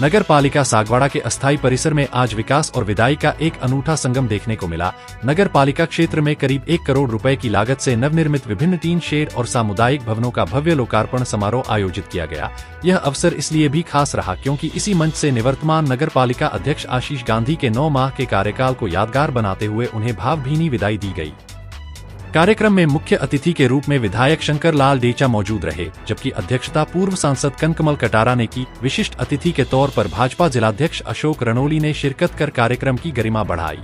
नगर पालिका सागवाड़ा के अस्थायी परिसर में आज विकास और विदाई का एक अनूठा संगम देखने को मिला। नगर पालिका क्षेत्र में करीब 1 करोड़ रुपए की लागत से नवनिर्मित विभिन्न टीन शेड और सामुदायिक भवनों का भव्य लोकार्पण समारोह आयोजित किया गया। यह अवसर इसलिए भी खास रहा क्योंकि इसी मंच से निवर्तमान नगर पालिका अध्यक्ष आशीष गांधी के 9 माह के कार्यकाल को यादगार बनाते हुए उन्हें भावभीनी विदाई दी गई। कार्यक्रम में मुख्य अतिथि के रूप में विधायक शंकर लाल डेचा मौजूद रहे, जबकि अध्यक्षता पूर्व सांसद कनकमल कटारा ने की। विशिष्ट अतिथि के तौर पर भाजपा जिलाध्यक्ष अशोक रणोली ने शिरकत कर कार्यक्रम की गरिमा बढ़ाई।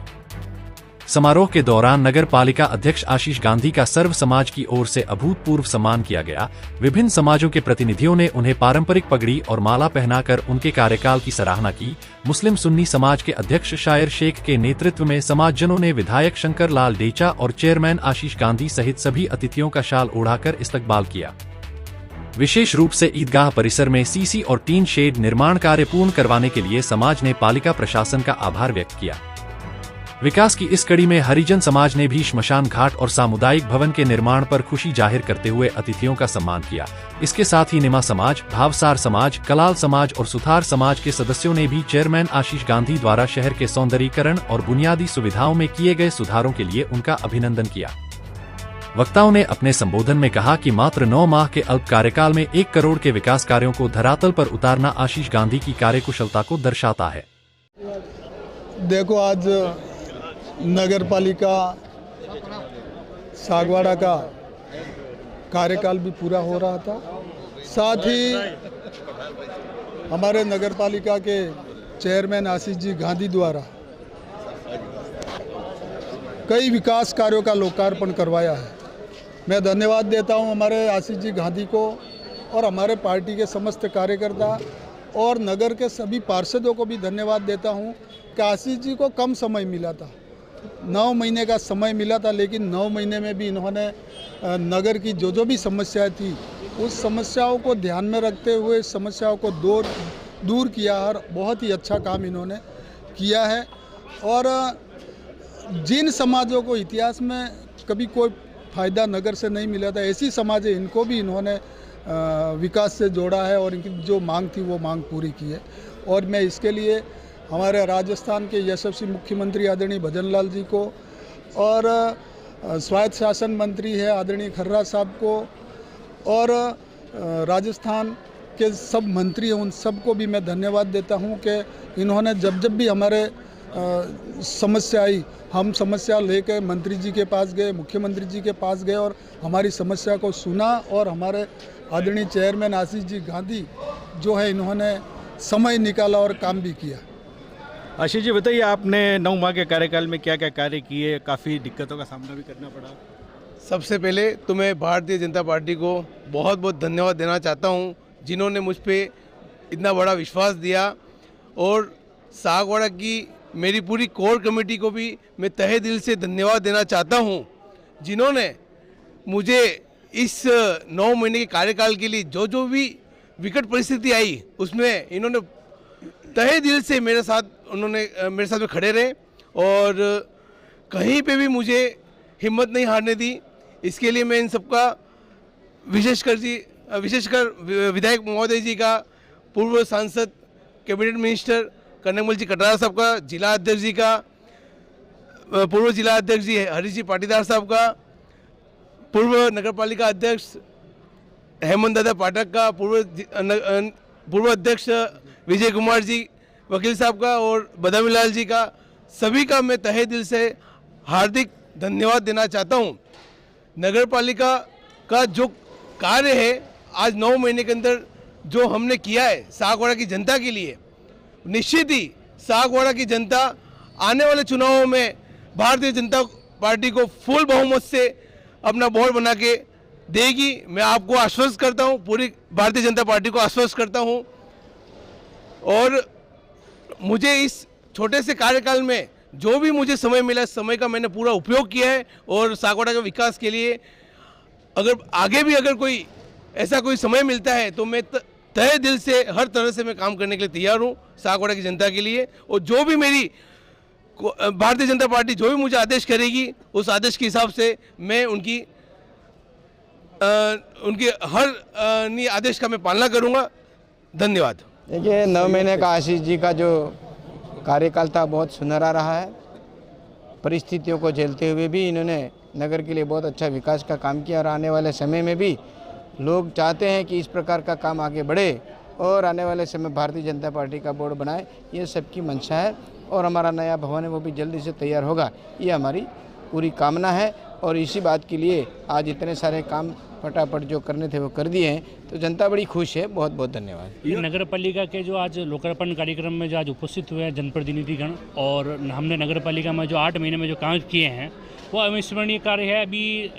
समारोह के दौरान नगर पालिका अध्यक्ष आशीष गांधी का सर्व समाज की ओर से अभूतपूर्व सम्मान किया गया। विभिन्न समाजों के प्रतिनिधियों ने उन्हें पारंपरिक पगड़ी और माला पहनाकर उनके कार्यकाल की सराहना की। मुस्लिम सुन्नी समाज के अध्यक्ष शायर शेख के नेतृत्व में समाजजनों ने विधायक शंकर लाल डेचा और चेयरमैन आशीष गांधी सहित सभी अतिथियों का शाल ओढ़ाकर इस्तकबाल किया। विशेष रूप से ईदगाह परिसर में सीसी और टीन शेड निर्माण कार्य पूर्ण करवाने के लिए समाज ने पालिका प्रशासन का आभार व्यक्त किया। विकास की इस कड़ी में हरिजन समाज ने भी श्मशान घाट और सामुदायिक भवन के निर्माण पर खुशी जाहिर करते हुए अतिथियों का सम्मान किया। इसके साथ ही निमा समाज, भावसार समाज, कलाल समाज और सुथार समाज के सदस्यों ने भी चेयरमैन आशीष गांधी द्वारा शहर के सौंदर्यीकरण और बुनियादी सुविधाओं में किए गए सुधारों के लिए उनका अभिनंदन किया। वक्ताओं ने अपने संबोधन में कहा कि मात्र 9 माह के अल्प कार्यकाल में 1 करोड़ के विकास कार्यों को धरातल पर उतारना आशीष गांधी की कार्यकुशलता को दर्शाता है। देखो, आज नगर पालिका सागवाड़ा का कार्यकाल भी पूरा हो रहा था। साथ ही हमारे नगर पालिका के चेयरमैन आशीष जी गांधी द्वारा कई विकास कार्यों का लोकार्पण करवाया है। मैं धन्यवाद देता हूं हमारे आशीष जी गांधी को और हमारे पार्टी के समस्त कार्यकर्ता और नगर के सभी पार्षदों को भी धन्यवाद देता हूं कि आशीष जी को कम समय मिला था, 9 महीने का समय मिला था, लेकिन 9 महीने में भी इन्होंने नगर की जो भी समस्याएं थी उस समस्याओं को ध्यान में रखते हुए समस्याओं को दूर किया और बहुत ही अच्छा काम इन्होंने किया है। और जिन समाजों को इतिहास में कभी कोई फ़ायदा नगर से नहीं मिला था, ऐसी समाज है, इनको भी इन्होंने विकास से जोड़ा है और इनकी जो मांग थी वो मांग पूरी की है। और मैं इसके लिए हमारे राजस्थान के यशस्वी मुख्यमंत्री आदरणीय भजन लाल जी को और स्वायत्त शासन मंत्री है आदरणीय खर्रा साहब को और राजस्थान के सब मंत्री हैं, उन सबको भी मैं धन्यवाद देता हूं कि इन्होंने जब भी हमारे समस्या आई, हम समस्या लेकर मंत्री जी के पास गए, मुख्यमंत्री जी के पास गए और हमारी समस्या को सुना और हमारे आदरणीय चेयरमैन आशीष जी गांधी जो है इन्होंने समय निकाला और काम भी किया। आशीष जी, बताइए, आपने 9 माह के कार्यकाल में क्या क्या कार्य किए? काफ़ी दिक्कतों का सामना भी करना पड़ा। सबसे पहले तो मैं भारतीय जनता पार्टी को बहुत बहुत धन्यवाद देना चाहता हूं, जिन्होंने मुझ पे इतना बड़ा विश्वास दिया। और सागवाड़ा की मेरी पूरी कोर कमेटी को भी मैं तहे दिल से धन्यवाद देना चाहता हूं, जिन्होंने मुझे इस 9 महीने के कार्यकाल के लिए जो भी विकट परिस्थिति आई उसमें इन्होंने तहे दिल से मेरे साथ में खड़े रहे और कहीं पे भी मुझे हिम्मत नहीं हारने दी। इसके लिए मैं इन सबका विशेषकर विधायक महोदय जी का, पूर्व सांसद कैबिनेट मिनिस्टर कनकमल जी कटारा साहब का, जिला अध्यक्ष जी का, पूर्व जिला अध्यक्ष जी हरीश जी पाटीदार साहब का, पूर्व नगर पालिका अध्यक्ष हेमंत दादा पाठक का, पूर्व अध्यक्ष विजय कुमार जी वकील साहब का और बदामी लाल जी का, सभी का मैं तहे दिल से हार्दिक धन्यवाद देना चाहता हूं। नगर पालिका का जो कार्य है आज 9 महीने के अंदर जो हमने किया है सागवाड़ा की जनता के लिए, निश्चित ही सागवाड़ा की जनता आने वाले चुनावों में भारतीय जनता पार्टी को फुल बहुमत से अपना बोर्ड बना के देगी। मैं आपको आश्वस्त करता हूं, पूरी भारतीय जनता पार्टी को आश्वस्त करता हूं। और मुझे इस छोटे से कार्यकाल में जो भी मुझे समय मिला, समय का मैंने पूरा उपयोग किया है और सागवाड़ा के विकास के लिए अगर आगे भी कोई ऐसा कोई समय मिलता है तो मैं तहे दिल से हर तरह से मैं काम करने के लिए तैयार हूँ सागवाड़ा की जनता के लिए। और जो भी मेरी भारतीय जनता पार्टी जो भी मुझे आदेश करेगी उस आदेश के हिसाब से मैं उनके हर आदेश का मैं पालना करूँगा। धन्यवाद। देखिए 9 महीने का आशीष जी का जो कार्यकाल था बहुत सुनहरा रहा है। परिस्थितियों को झेलते हुए भी इन्होंने नगर के लिए बहुत अच्छा विकास का काम किया और आने वाले समय में भी लोग चाहते हैं कि इस प्रकार का काम आगे बढ़े और आने वाले समय भारतीय जनता पार्टी का बोर्ड बनाए, ये सबकी मंशा है। और हमारा नया भवन है वो भी जल्दी से तैयार होगा, ये हमारी पूरी कामना है। और इसी बात के लिए आज इतने सारे काम फटाफट जो करने थे वो कर दिए हैं, तो जनता बड़ी खुश है। बहुत बहुत धन्यवाद। नगर पालिका के जो आज लोकार्पण कार्यक्रम में जो आज उपस्थित हुए हैं जनप्रतिनिधिगण, और हमने नगर पालिका में जो 8 महीने में जो काम किए हैं वो अविस्मरणीय कार्य है। अभी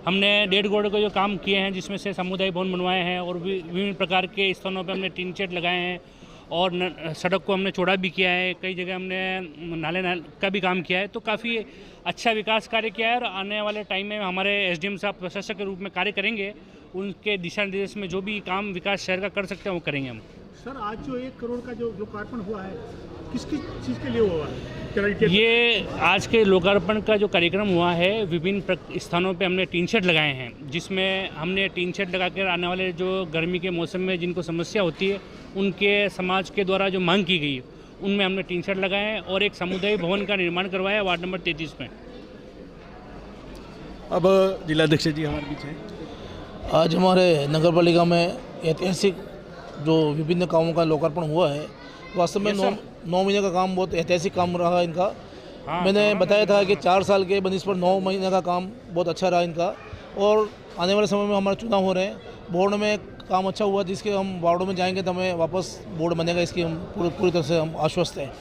हमने 1.5 करोड़ के जो काम किए हैं, जिसमें से समुदाय भवन बनवाए हैं और विभिन्न प्रकार के स्थानों पर हमने टीन शेड लगाए हैं और सड़क को हमने चौड़ा भी किया है। कई जगह हमने नाले का भी काम किया है, तो काफ़ी अच्छा विकास कार्य किया है। और आने वाले टाइम में हमारे एसडीएम साहब प्रशासक के रूप में कार्य करेंगे, उनके दिशा निर्देश में जो भी काम विकास शहर का कर सकते हैं वो करेंगे हम। सर, आज जो 1 करोड़ का जो लोकार्पण हुआ है, किस किस चीज़ के लिए हुआ है? ये आज के लोकार्पण का जो कार्यक्रम हुआ है, विभिन्न स्थानों पे हमने टीन शेड लगाए हैं, जिसमें हमने टीन शेड लगाकर आने वाले जो गर्मी के मौसम में जिनको समस्या होती है, उनके समाज के द्वारा जो मांग की गई उनमें हमने टीन शेड लगाए हैं और एक समुदाय भवन का निर्माण करवाया वार्ड नंबर 33 में। अब जिलाध्यक्ष जी हमारे बीच हैं। आज हमारे नगर पालिका में ऐतिहासिक जो विभिन्न कामों का लोकार्पण हुआ है। वास्तव में 9 महीने का काम बहुत ऐतिहासिक काम रहा इनका। मैंने बताया था कि 4 साल के बनिस्पत 9 महीने का काम बहुत अच्छा रहा इनका। और आने वाले समय में हमारे चुनाव हो रहे हैं, बोर्ड में काम अच्छा हुआ, जिसके हम वार्डों में जाएंगे तो हमें वापस बोर्ड बनेगा, इसकी हम पूरी तरह से हम आश्वस्त हैं।